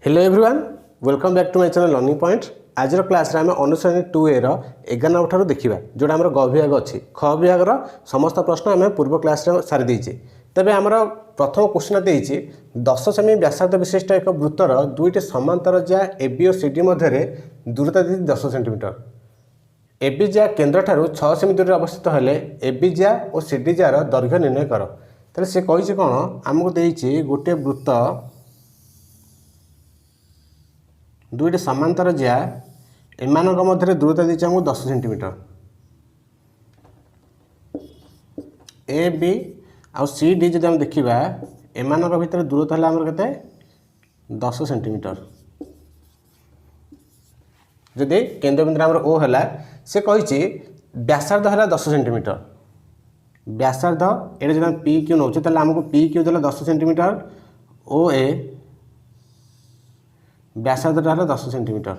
Hello everyone, welcome back to my channel learning point. आज class आम अनुश्रेणी 2A 11 ठार देखा जोटा आम ग विभाग अच्छी ख विभाग समस्त प्रश्न आम पूर्व क्लास सारी देचे। तेबे आमर प्रथम क्वेश्चन देती 10 सेमी व्यासार्ध विशिष्ट एक वृत्तर दुईट समांतर ज्या AB और CD मध्य दूरता दी 10 सेंटीमीटर। AB ज्या केन्द्र ठारू 6 सेमी दूर अवस्थित हेले AB ज्या और CD जार दैर्घ्य निर्णय कर। तेल से कही कौन आमको देती गोटे वृत्त दुईट समांतर ज्या एमान मध्य दूरता दी आमको 10 सेंटीमीटर। ए बी आउ सी डी जब देखा एमान भर दूरता है आमर के 10 सेंटीमीटर। जदि केन्द्र बिंदु आमर ओ है से कही व्यासार्ध है 10 सेंटीमीटर। व्यासार्ध ये जो पी क्यू नौ आमको पी क्यू देला 10 सेंटीमीटर। ओ ए व्यासार्धटा है 10 सेंटीमीटर।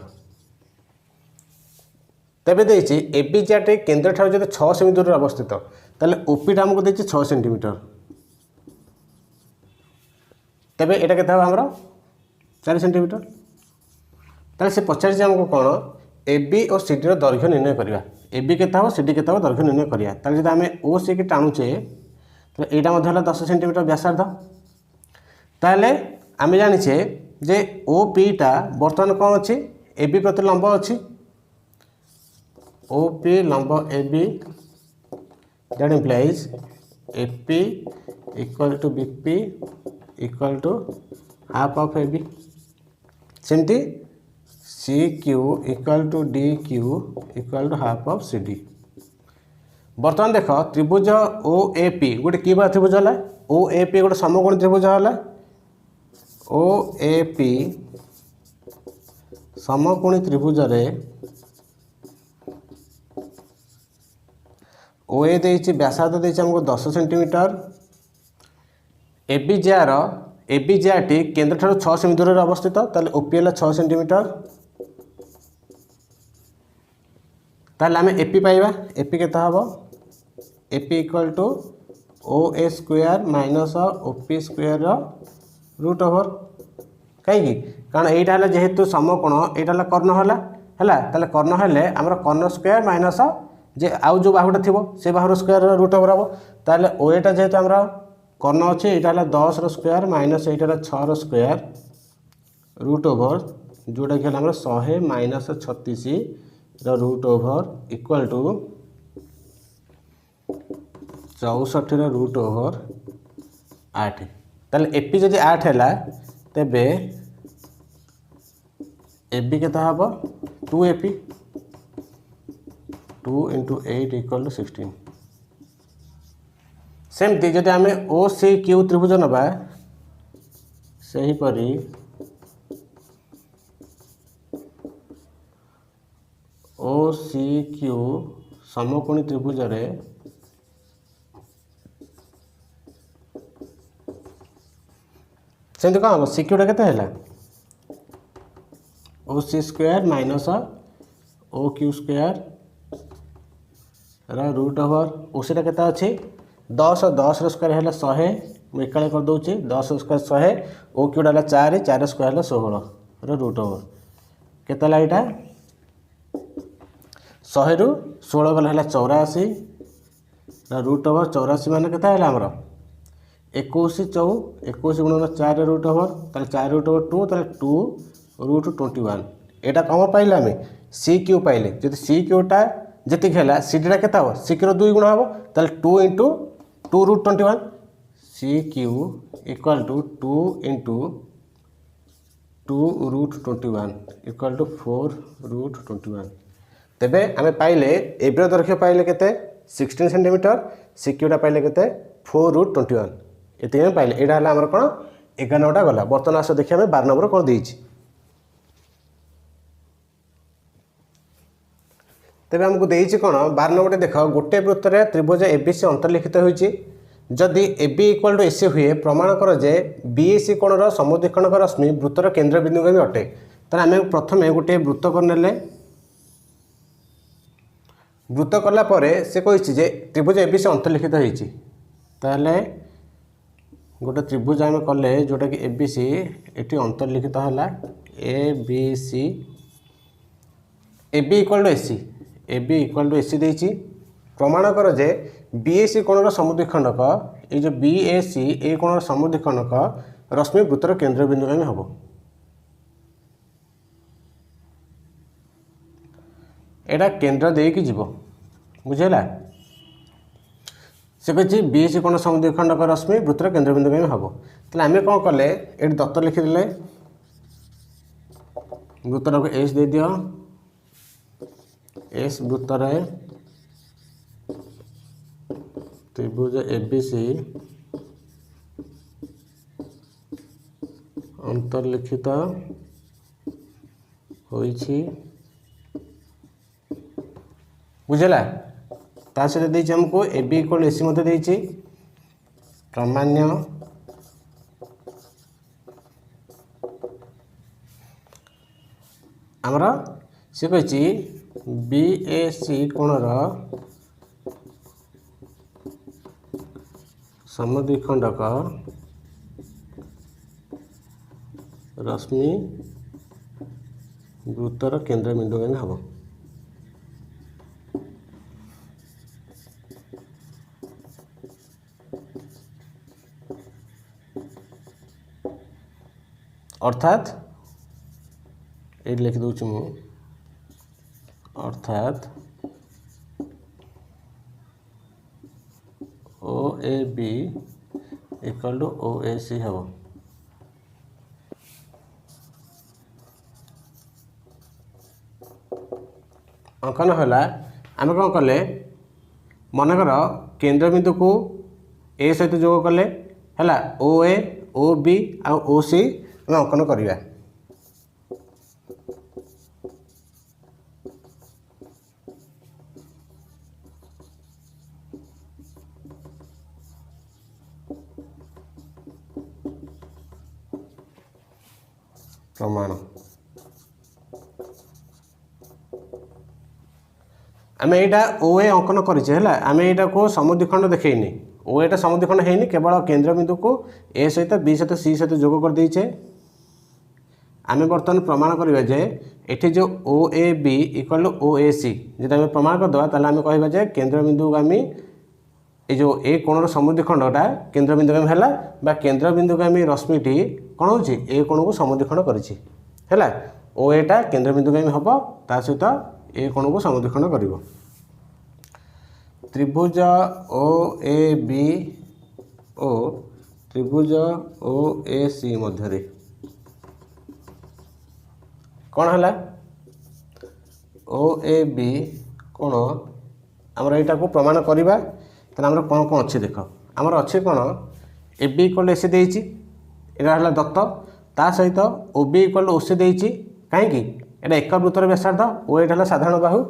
तेबे देछि एबी जाटे केन्द्र ठार जो 6 सेमी दूर अवस्थित ताले ओपी आमको देछि 6 सेंटीमीटर। तेबे एटा केते हबो हमरो 4 सेंटीमीटर। ताले से पचार आमको कौन एबी और सीडी रो दैर्घ्य निर्णय करिया। एबी केते हबो सीडी केते हबो दैर्घ्य निर्णय करिया। ताले जदि आमे ओ सी के टाणुचे ताले एटा मध्ये हला 10 सेंटीमीटर व्यासार्ध। ताले आमे जानिछे जे ओ पी टा बर्तमान कौन अच्छी ए बी प्रति लंब अच्छी ओ पी लंब A B that implies A P equal to B P equal to half of A B. सेमती C Q equal to D Q equal to half of C D. बर्तमान देख त्रिभुज ओ A P गोटे कि त्रिभुज है O A P गोटे समकोणी त्रिभुज है। ओ ए पी समकोणी त्रिभुज रे ओ ए देइछि व्यासार्ध देइछि हमको 10 सेंटीमीटर। एबी ज्याटी केन्द्र ठारू 6 सेमी दूर अवस्थित ताले ओपी है 6 सेंटीमीटर। ताले आमे एपी पाइबा एपी केते हबो AP equal to O A square minus OP square root over. कहीं कारण यहाँ है जेहेतु समकोण यहाँ कर्ण है ताले कर्ण हेले आमर कर्ण स्क्वायर माइनस जे आउ जो बाहुटा थी से बाहुर स्क्वायर रूट ओवर हम। ताले ओ एटा जेहेतु आमर कर्ण अच्छे यहाँ है 10 रो स्क्वायर माइनस यहाँ है 6 रो स्क्वायर रूट ओवर जोटा कि आमर 100 minus 36 root over equal to 64 रो रूट ओवर 8। ताले एपी जदि 8 है तेबे एबी के हम 2 एपी 2 इंटू 8 इक्वल टू 16। सेमती जदि आम ओ सी क्यू त्रिभुज नवा सेहीपरी ओ सी क्यू समकोणी त्रिभुज रे सेमती कौन हम सिक्यूटा केते है O C square minus O Q square root over O सीटा केते अच्छे 10 रो स्क्वायर है 100 मुझे एकाले कर दूसरी 10 स्क्वायर 100 ओ क्यूटा है 4 स्क्वायर है 16 रूट ओवर केते यहाँ 100 रु 16 गला है 84 रूट ओवर 84 मान के आमर 21 गुणन 4 रूट ओवर ताले 4 रूट ओवर 2 ताले 2 रूट 21। एटा कम पाइले आम सी क्यू पाइले जब सी क्यूटा जी है सी डीटा के सी क्यू 2 गुण हम ताले 2 into 2 root 21 C Q equal to 2 into 2 root 21 equal to 4 root 21। तेबे आम पाइले एब्र दैर्घ्य पाइले केते 16 सेंटीमीटर सी क्यूटा पाइले केते 4 रूट 21 ये पाइले यहाँ है आमर कौन 11टा गला। बर्तमान आस देखिए आम 12 नंबर कौन देछि। तेबे हमको देछि कौन 12 नंबर देख गोटे वृत्त रे त्रिभुज एबीसी अंतर्लिखित होइछि जदि एबी इक्वल टू एसी हुए प्रमाण कर जे बीएसी कोणर समुद्रीकरण रश्मि वृत्तर केन्द्र बिंदुगामी अटे। तो आम प्रथम गोटे वृत्त करने वृत्त कला से कही त्रिभुज एबीसी अंतर्लिखित होइछि ताले गोटे त्रिभुज आम कले जोटा कि एबीसी ये अंतर्लिखित है ABC AB equal to AC AB equal to AC देती प्रमाण कर जे बीएसी कोणर समुद्विखंडक ये जो बीएसी ए कोणर समुद्विखंडक रश्मि वृत्तर केंद्र बिंदु में हम एटा केंद्र देकी जीव बुझेला से कही बीएसी कोण समुद्विखंडक रश्मि वृत्तर केंद्र बिंदु में हम तो आम कौन कले ये दत्त लिखिदे वृत्तर को एस दे दियो एस वृत्तर त्रिभुज एबीसी अंतर्लिखित होइछि बुझेला ता सहित देछि हमको एबी इक्वल एसी मते देछि प्रामाण्य आमर से कही बीएसी कोणर समुद्विखंडक रश्मि वृत्तर केंद्र बिंदु में हम अर्थात ये लिख दूँ मु अर्थात O A B equal to O A C हम अंकन है आम कौन कले मनकर केंद्र बिंदु को ए सहित जोग कले है ओ ए ओ बी आ ओ सी आम अंकन करवा प्रमाण आम यहाँ ओ ए अंकन करें आम यहाँ को समुद्विखंड देखनी ओ एटा समुद्विखंड है केवल केंद्र बिंदु को ए सहित बी सहित सी सहित जोग कर देचे आम बर्तमान प्रमाण करवा जे एठी जो O A B equal to O A C जब आम प्रमाण करदे ताल आम कह जे केंद्र बिंदु को आम ये जो ए कोणर समुद्विखंडटा केंद्र बिंदु में है केंद्र बिंदु को आम रश्मिटी कौन हो ए कोण को समुद्विखंड करिछि हैला ओ एटा केंद्र बिंदु में हम ता सहित ए कोण को समुद्विखंड करिवो त्रिभुज ओ ए बी ओ त्रिभुज ओ ए सी मध्य कौन है ओ ए बी कोण आमर यहाँ को प्रमाण करवा तो आमर कौन कौन अच्छे देख आमर अच्छे कौन ए बी इक्वल एसी देती यहाँ है दत्त ता सहित ओ बी इक्वल ओ सी देती कहीं यहाँ एक वृत्तर व्यासार्ध ओ ये है साधारण बाहु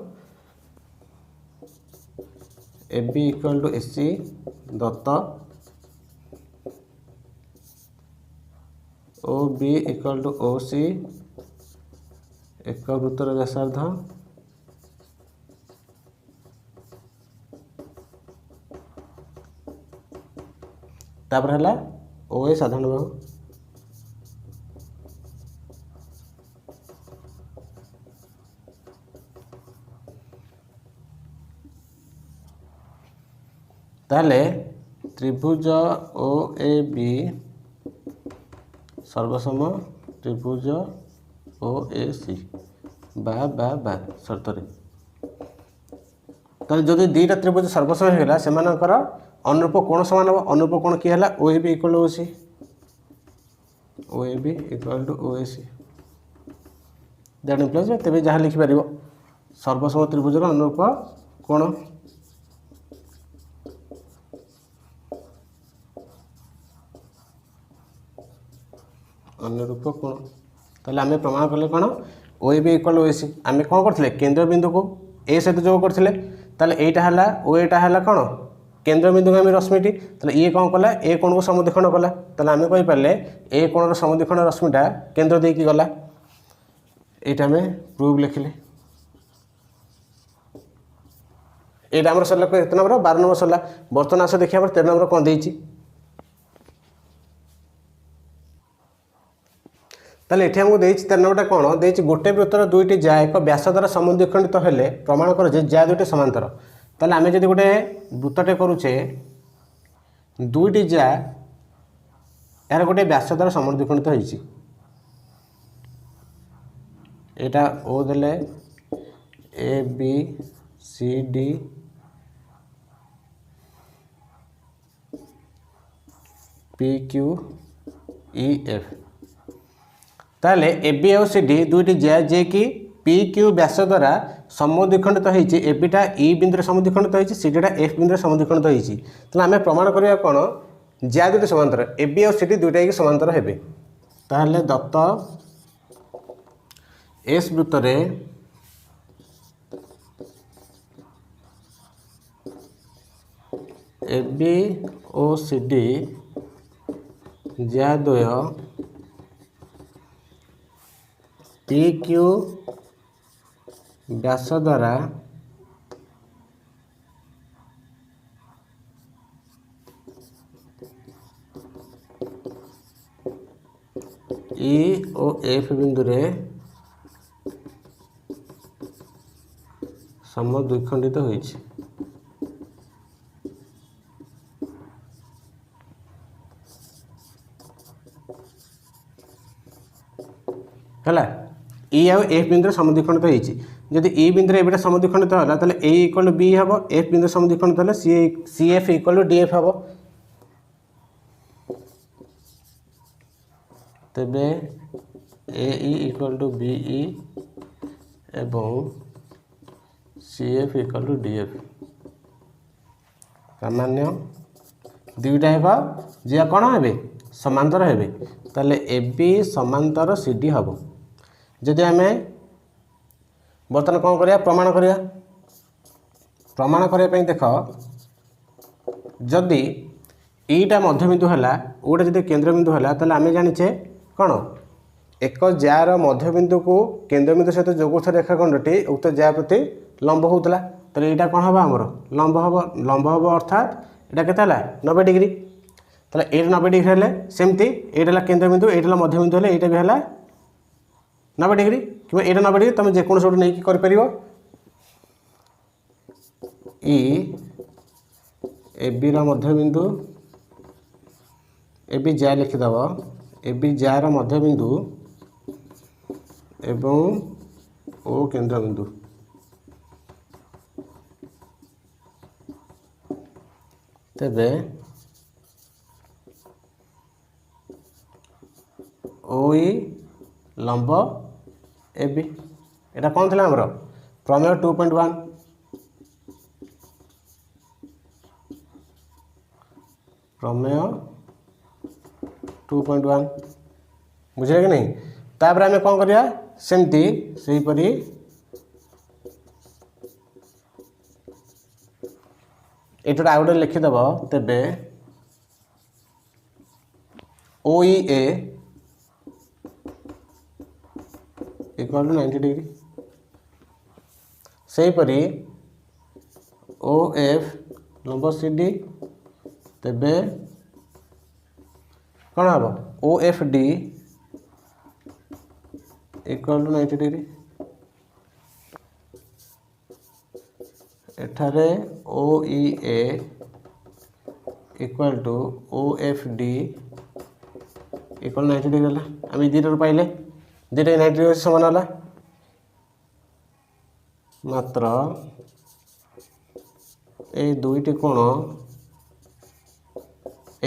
A B equal to S C दत्त O B equal to O C एक वृत्तर व्यासार्ध तापर है ओ ए साधारण बाहु ताले त्रिभुज ओ ए बी सर्वसम त्रिभुज ओ ए सी बा शर्त जदि दुईटा त्रिभुज सर्वसम होगा से अनुरूप कोण सामान हम अनुरूप कोण किए है O A B equal to O C O A B equal to O A C that implies तेज जहाँ लिखिपर सर्वसम त्रिभुजर अनुरूप कोण अनुरूप कोण ताले आम प्रमाण कले कौन ओ A B equal O A सी आम कौन करते केंद्र बिंदु को ए सहित जोग करते ताले एटा है ओ एटा है कौन केंद्र बिंदु को आम रश्मिटी ताले ये कौन कला ए कोण को समुद्विखंड कला ताले आम कहींपारे ए कोणर समुद्विखंड रश्मिटा केंद्र देकी गला यहाँ आम प्रूफ लिखिले ये आम सरला केत नंबर 12 नंबर सरला बर्तमान आस देखिए 13 नंबर कौन देती ताले एठी हमको देछि 13 नंबरटा कोन देछि गोटे वृत्तर दुईटी ज्या एक व्यास द्वारा समद्विखंडित हेले प्रमाण कर जे ज्या दुईटी समांतर। ताले आमे जदि गोटे वृत्तटे करूचे दुईटी ज्या यार गोटे व्यास द्वारा समद्विखंडित होइछि एटा ओ देले A B C D P Q E F ताले ए बी और सी डी दुईटी ज्या जे कि पी क्यू व्यास द्वारा समद्विखंडित होइछि ए बीटा ई बिंदु समद्विखंडित होइछि सी डीटा एफ बिंदु समद्विखंडित होइछि। ताले आमे प्रमाण करिया कोन ज्या दुईटी समांतर ए बी और सी डी दुईटा एक समांतर हेबे। ताले दत्त एस वृत्तरे ए बी और सी डी ज्या द्वय पी क्यू व्यास द्वारा ई और एफ बिंदु रे समद्विखंडित होइछि। हला ई आउ एफ बिंदु समद्विखंडित होइछि जदि ई बिंदु रे एबेटा समद्विखंडित होला ताले ए इक्वल टू बी हबो एफ बिंदु समद्विखंडित होला C F equal to D F हबो। तबे A E equal to B E एवं C F equal to D F सामान्य दुईटा हेबा जे कोन हेबे समांतर हेबे ताले ए बी समांतर सी डी हबो। जदि आमे बर्तन कौन करिया प्रमाण करिया प्रमाण करिया पई देख जदि ईटा मध्यबिंदु हला ओटा जदि केंद्रबिंदु हला ताले आमे जानिछे कोन एक ज्यार मध्यबिंदु को केंद्रबिंदु सहित जोगुर्थ रेखाखंडटी उक्त ज्या प्रति लंब होउतला ताले एटा कोन हबा हमर लंब हबो अर्थात एटा केते हला 90 डिग्री ताले ए 90 डिग्री हेले सेमती एटा हला केंद्रबिंदु एटा हला मध्यबिंदु हेले एटा भी हला 90 डिग्री कि एटा 90 डिग्री तुम जे कोन सोट नै कि कर परिबो ई ए बी रा मध्यबिंदु ए बी ज्या लिखि दबो ए बी ज्या रा मध्यबिंदु एवं ओ केंद्रबिंदु तेबे ओ ई लंब ए बी एटा कौन थिला हमरो प्रमेय 2.1 प्रमेय 2.1 बुझे कि नहीं। तापर आमे कौन करिया सेमती सही परी एटा आउट लिखि दबो तेबे ओ E A equal to 90 degree सही परी ओ एफ लंब सी डी तेबे कौन हम O F D equal to 90 degree एठारे O E A equal to O F D equal 90 degree हला आम दुईटा पाइले दुईटा 90 डिग्री समान हला मात्र ए दुईटी कोण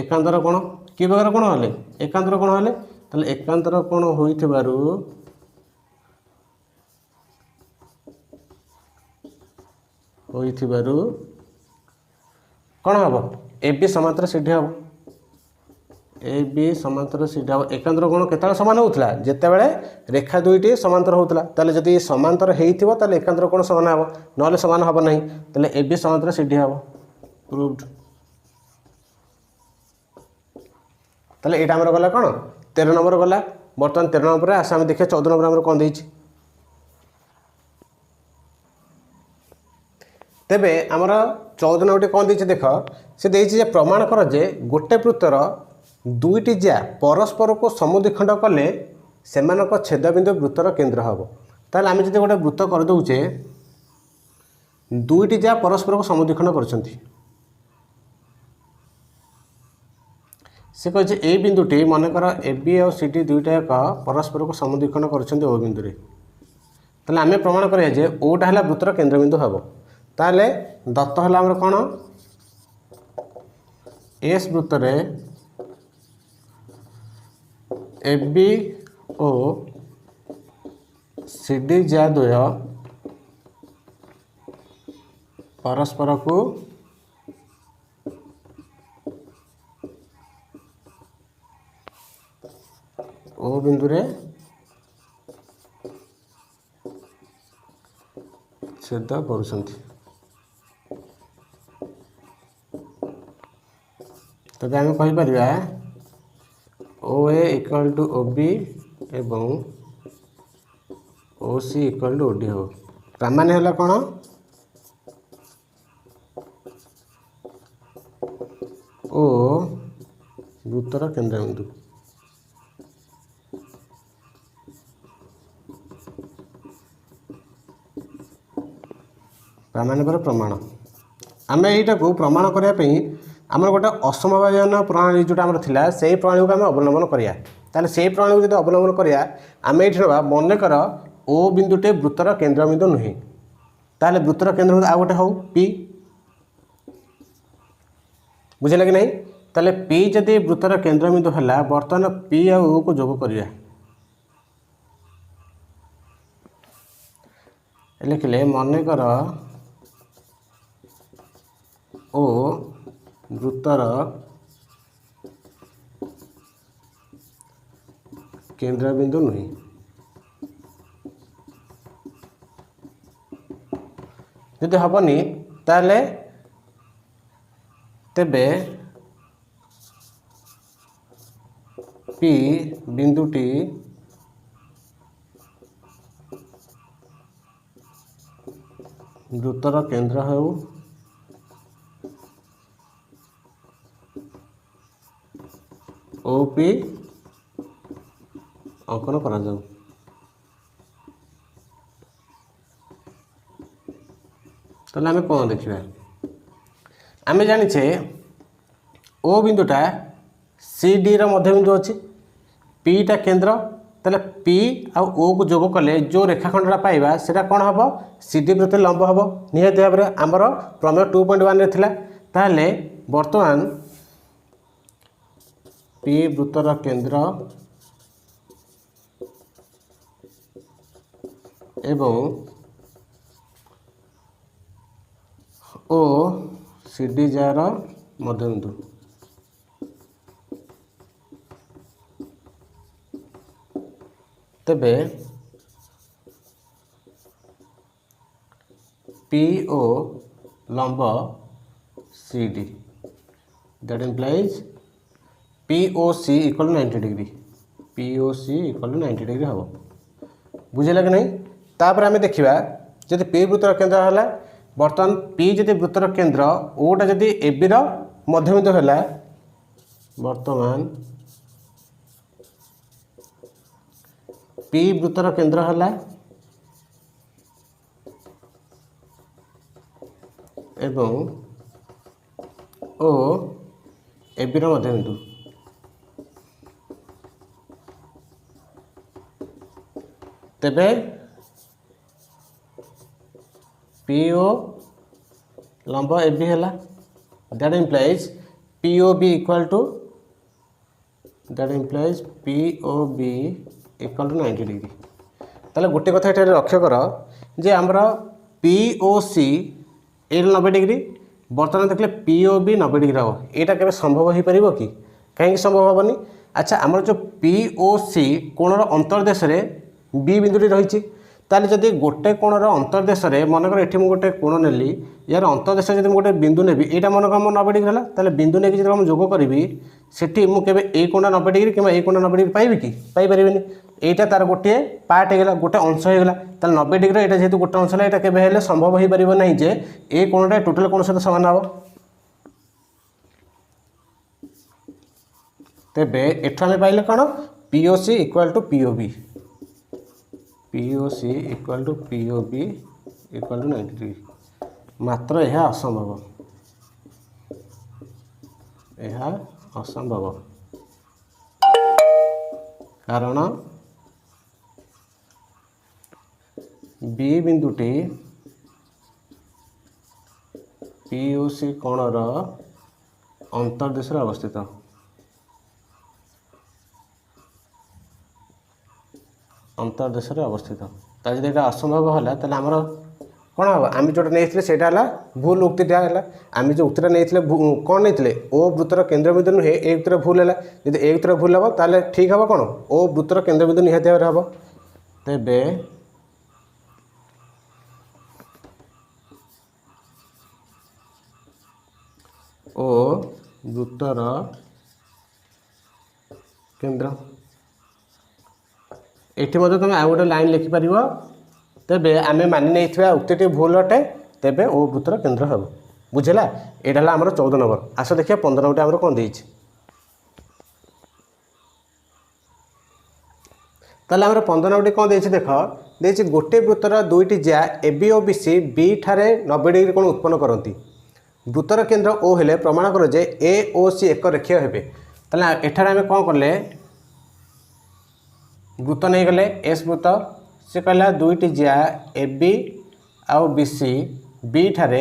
एकांतर कोण कि प्रकार कोण हेले एकांतर कोण हेले ताले एकांतर कोण होइथिबारु कौन हम ए बी समांतर सीढ़ी हम ए बी समांतर सीढ़ी हम एकांतर कोण केतବେଳେ समान होउतला जेतेबेले रेखा दुईटी समांतर होउतला ताले जदि समांतर हेइथिबो ताले एकांतर कोण समान हबो नले समान हबो नहीं ताले ए बी समांतर सीढ़ी हबो प्रूव्ड। ताले एटा हमर गला कोन 13 नंबर गला बर्तमान 13 नंबर रे आसा हम देखिए 14 नंबर हमर कोन देछि तेबे आमर 14 नंबर कौन देछि देख से देछि जे प्रमाण कर जे गोटे वृत्तर दुईटी ज्या परस्पर को समद्विखंड कले सेमानक छेदबिंदु वृत्तर केन्द्र हम ताल आम जो गोटे वृत्त करदे दुईटी जहाँ परस्पर को समद्विखंड कर कहे ए बिंदुटी मनकर ए बी और सी डी दुईटा एक परस्पर को समद्विखंड कर ओ बिंदु ताले आम प्रमाण करिया जे ओटा है वृत्तर केन्द्रबिंदु हम ताले दत्त है आमर कौन एस वृत्त A B O C D जा द्वय परस्पर को ओ बिंदु रे छेद करुछंती तबे आम कहीपर ओ ए इक्वल टू ओ बी एवं ओ C equal to O D हो प्रामाण्य है कौन ओ वृत्तर केन्द्रबिंदु प्रामाण्य पर प्रमाण आम यहीटा को प्रमाण करने आम गोटे असमवायन प्रणाली जोटा आम था से प्रणाली को आम अवलम्बन करिया ताले से प्रणाली को जो अवलम्बन करिया आम ये ना मनकर ओ बिंदुटे वृत्तर केन्द्रबिंदु नुहे ताले वृत्तर केन्द्रबिंदु आ गोटे हो पी बुझे कि नहीं ताले पी जदि वृत्तर केन्द्रबिंदु है बर्तमान पी आ ओ को जोग करिया लिखिले मनकर ओ वृत्तर केन्द्रबिंदु नुहे जदि हेनी ताले तेबे पी बिंदुटी वृत्तर केन्द्र हो ओपी अंकन करा जाऊ ताले आम कौन देखा आम जाचे ओ बिंदुटा सी डी मध्यबिंदु अच्छी पीटा केन्द्र ताले पी आउ ओ को जोग कले जो रेखाखंडा पाइबा सेटा कौन हम सी डी प्रति लंब हम निहत भाव में आमर प्रमेय 2.1 थिला ताले वर्तमान पी वृत्तर केन्द्र एवं ओ सी डी जार मध्यबिंदु तेबे पी ओ लंब C D that implies P O C equal 90 degree P O C equal 90 degree हम बुझेगा कि नहीं तापर आम देखा जब पी वृत्तर केन्द्र है बर्तमान पी जदि वृत्तर केन्द्र ओटा जदि ए बी मध्यबिंदु है बर्तमान पी वृत्तर केन्द्र है एवं ओ ए बी मध्यबिंदु तेबे पी ओ लंब ए बी है that implies P O B equal to P O B equal to 90 degree ताले गोटे कथा ये लक्ष्य कर जे आमर पी ओ सी ए 90 डिग्री बर्तमान देखले पी ओ बी 90 डिग्री हम यहाँ के संभव हो पार कि कहीं संभव हेनी अच्छा आमर जो पी ओ सी कोणर अंतर्देश बी बिंदुटी रही ताले जदि गोटे कोणर अंतर्देश मनकर ये गोटे कोण नेली यार अंतर्देश जब गोटे बिंदु नेबी यहाँ मनकर मोर 90 डिग्री है ताले बिंदु नहीं जब जोग करी सेठी मुझे ए कोण 90 डिग्री कि ए कोण 90 डिग्री पाइबी कि पाइपर यहाँ तार गोटे पार्ट होगा गोटे अंश होगा ताले 90 डिग्री यहाँ जेहतु गोटे अंश है यहाँ के संभव हो पार ना जे ए कोणटा टोटाल कोण सहित सामान हम तेबे एठू आम पाइले कौन POC equal to POB, POC equal to POB equal to 90 degree. मात्र यह असंभव, यह असंभव कारण बी बिंदुटी POC कोणर अंतर्देश अवस्थित। अंतर्देश अवस्थित ताकि यहाँ असंभव है तो आमर कौन हम आम जो नहीं से भूल उक्तिटा है। आम जो उक्तिटा नहीं कौन नहीं ओ वृत्तर केन्द्रबिंदु नुहे ए वृत्तर भूल है। जब ए वृत्तर भूल हम ताले ठीक हम कौन ओ वृत्तर केन्द्रबिंदु निहाती भाव हम। तेबे ओ वृत्तर केन्द्र एठी मध्य तुम आउ गोटे लाइन लिखिपर। तेबे आम मानि नहीं उक्ति भूल अटे तेबे ओ वृत्तर केन्द्र हम। बुझेगा यहाँ है आमर 14 नंबर। आस देखिए 15 नंबर आमर कौन देछि ताले आमर 15 नंबर कौन देछि देख देछि गोटे वृत्तर दुईटी ज्या AB और BC बी ठारे 90 डिग्री कोण उत्पन्न करती। वृत्तर केन्द्र ओ हेले प्रमाण कर जे AOC एक रेखीय हेबे। ताले एठारे आम कौन कले वृत्त नहीं गले एस वृत्त से कहला दुईटी ज्या AB आउ BC बी ठारे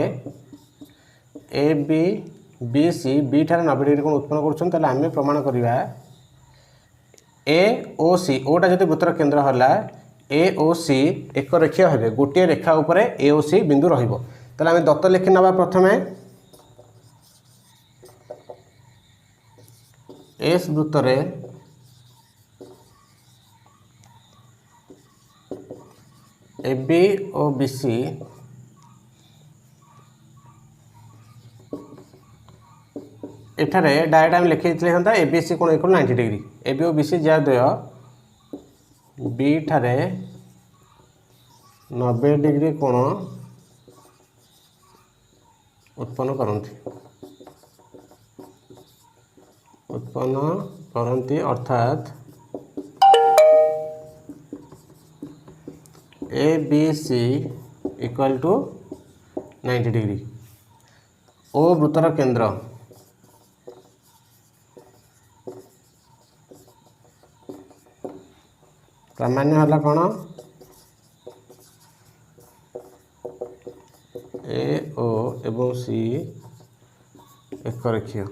AB BC बी ठारे 90 डिग्री कोण उत्पन्न कर आम प्रमाण करवा AOC ओटा जब वृत्तर केन्द्र है AOC एक रेखीय हेबे। गोटे रेखा उपरे AOC बिंदु रहिबो। ताले आम दत्त लिखि नबा प्रथमे एस वृत्तरे AB और BC एठारे डायरेक्ट आम लिखि था ABC कोण इक्वल 90 डिग्री। AB और BC ज्या द्वय बी ठारे 90 डिग्री कोण उत्पन्न करती अर्थात ABC इक्वल टू 90 डिग्री। ओ वृत्तर केन्द्र सामान्य है कौन AO एवं C एक रेखीय।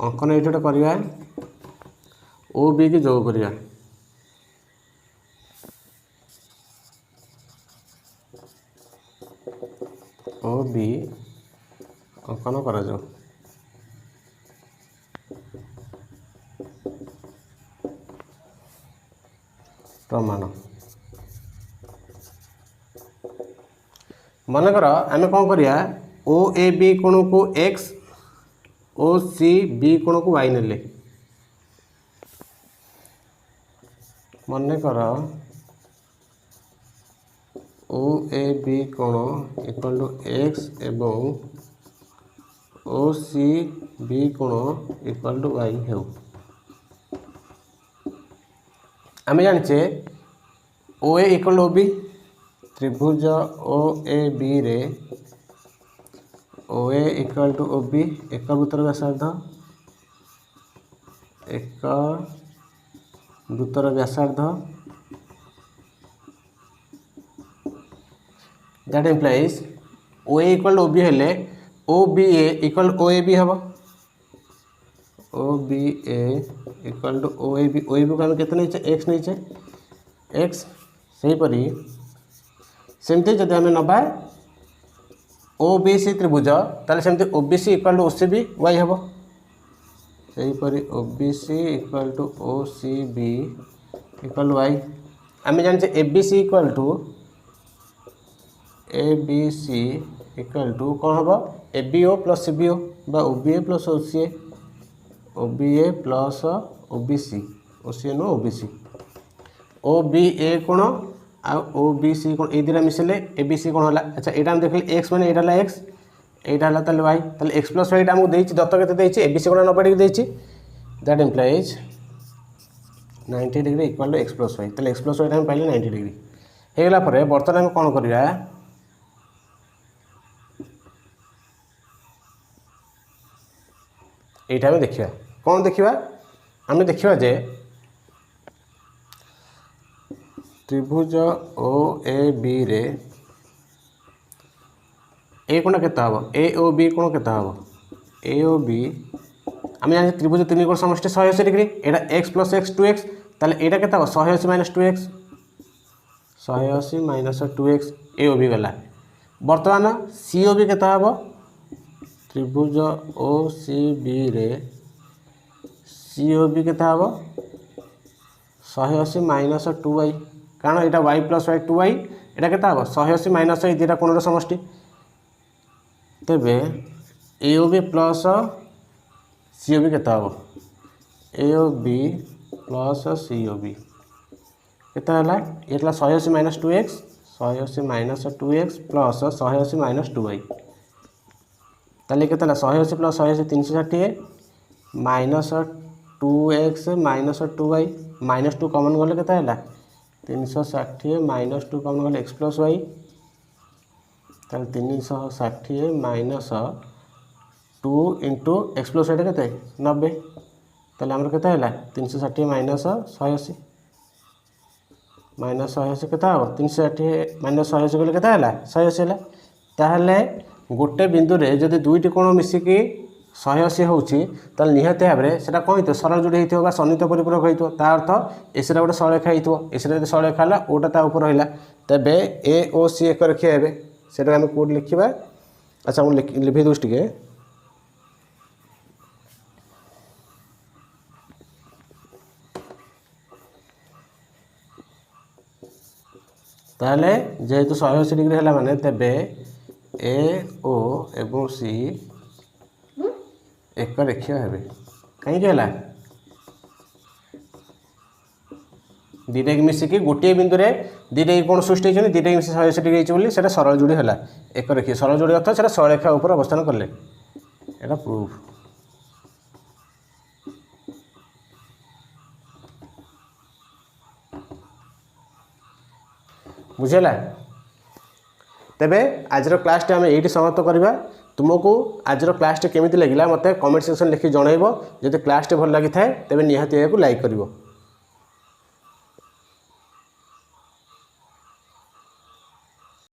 अंकन ये करवा OB की जोग करवा OB अंकन करा जाओ। प्रमाण मनकर आम कौन करिया OAB कोण को X OCB कोण को Y नेले। मनकर OAB कोण इक्वल टू X एवं OCB कोण इक्वल टू Y हो। आम जाने OA इक्वल टू OB त्रिभुज OAB रे OA इक्वल टू OB एक वृत्तर व्यासार्ध एक वृत्तर व्यासार्ध that implies OA equal to OB हेले OBA इक्वल OAB हम। OBA equal to OAB OAB को आम केते नहीं X नहीं X सेहीपरी सेमती जब आम नवा OBC त्रिभुज ताले सेमती OBC equal to OCB Y हम। सेहीपरी OBC equal to OCB equal to Y। आम जाने ABC इक्वल टू कौन हम ABO प्लस CBO बा OBA plus OCA OBA plus OBC OCA नो OBC OBA कोण आ OBC कोण ए दिरा मिसले ABC कोण होला। अच्छा एटा हम देखले X माने एटा ला X एटा ला ताले Y ताले X प्लस Y टा हमको देछि दत्त केते देछि ABC कोण 90 डिग्री देछि that implies 90 degree equal to X plus Y ताले एक्स प्लस वाई आम पाइले 90 डिग्री होगला पर बर्तमान आम कौन करवा ये आम देखा कौन देखा आम देखा जे त्रिभुज ओ ए बी रे ए कोण केता हम ए ओ बी कोण केता हम ए ओ बी आम जाने त्रिभुज तीन कोण समष्टि 180 डिग्री एटा एक्स प्लस एक्स 2x ताले एटा केता हम 180 माइनस 2x 180 माइनस 2x ए ओ बी गला वर्तमान सी ओ बी केता हम त्रिभुज ओ सी बी रे सी ओ बी केता हम 180 माइनस 2y कारण यहाँ y प्लस वाई 2y यहाँ के 180 माइनस y दुटा कोण समष्टि तेबे ए ओ बी प्लस सी ओ बी केता हम ए ओ बी प्लस सी ओ बी केता हला ये 180 minus 2x 180 minus 2x plus 180 minus 2y ताले केता हला 180 plus 180 360 minus 2x minus 2y minus 2 common गले केता हला 360 माइनस 2 कॉमन गले एक्स प्लस वाई ताले 360 minus 2 into X plus Y के 90 ताले हमर केता हला 360 माइनस 180 माइनस 180 केता हो 360 माइनस 180 गले केता हला 180 हला ताहले गोटे बिंदु रे जदि दुईटी कोण मिसिकी 180 होउची ताल निहाते भाबरे सेटा कोन हितो सरल जोड़ी हितो बा सन्निहित परिपूरक हितो ता अर्थ एसरा गोटे सरलरेखा हितो एसरा जदि सरलरेखा हला ओटा ता ऊपर रहिला तबे ए ओ सी एक रेखा हेबे सेटा हम कोड लिखिबा अच्छा हम लिखि दोस टिके ताले जेहेतु 180 डिग्री हला माने तबे ए ओ एवं सी एक रेखा हे कहीं दुईटा मिसिकी गोटे बिंदु रे दुईटा कौन सृष्टि होती दुईटा मिसी 180 डिग्री होती है सरल जोड़ी है एक रेखा सरल जोड़ी अर्थ से सरलरेखा ऊपर अवस्थान कले यहाँ प्रूफ बुझेगा तेबे आजर क्लास टे आम ये समाप्त करवा तुमको आजर क्लास टे केमिति लगिला मते कमेंट सेक्शन लिखि जनइबो जदि क्लास टे भल लागि थाए तेबे निहाती लाइक करिवो।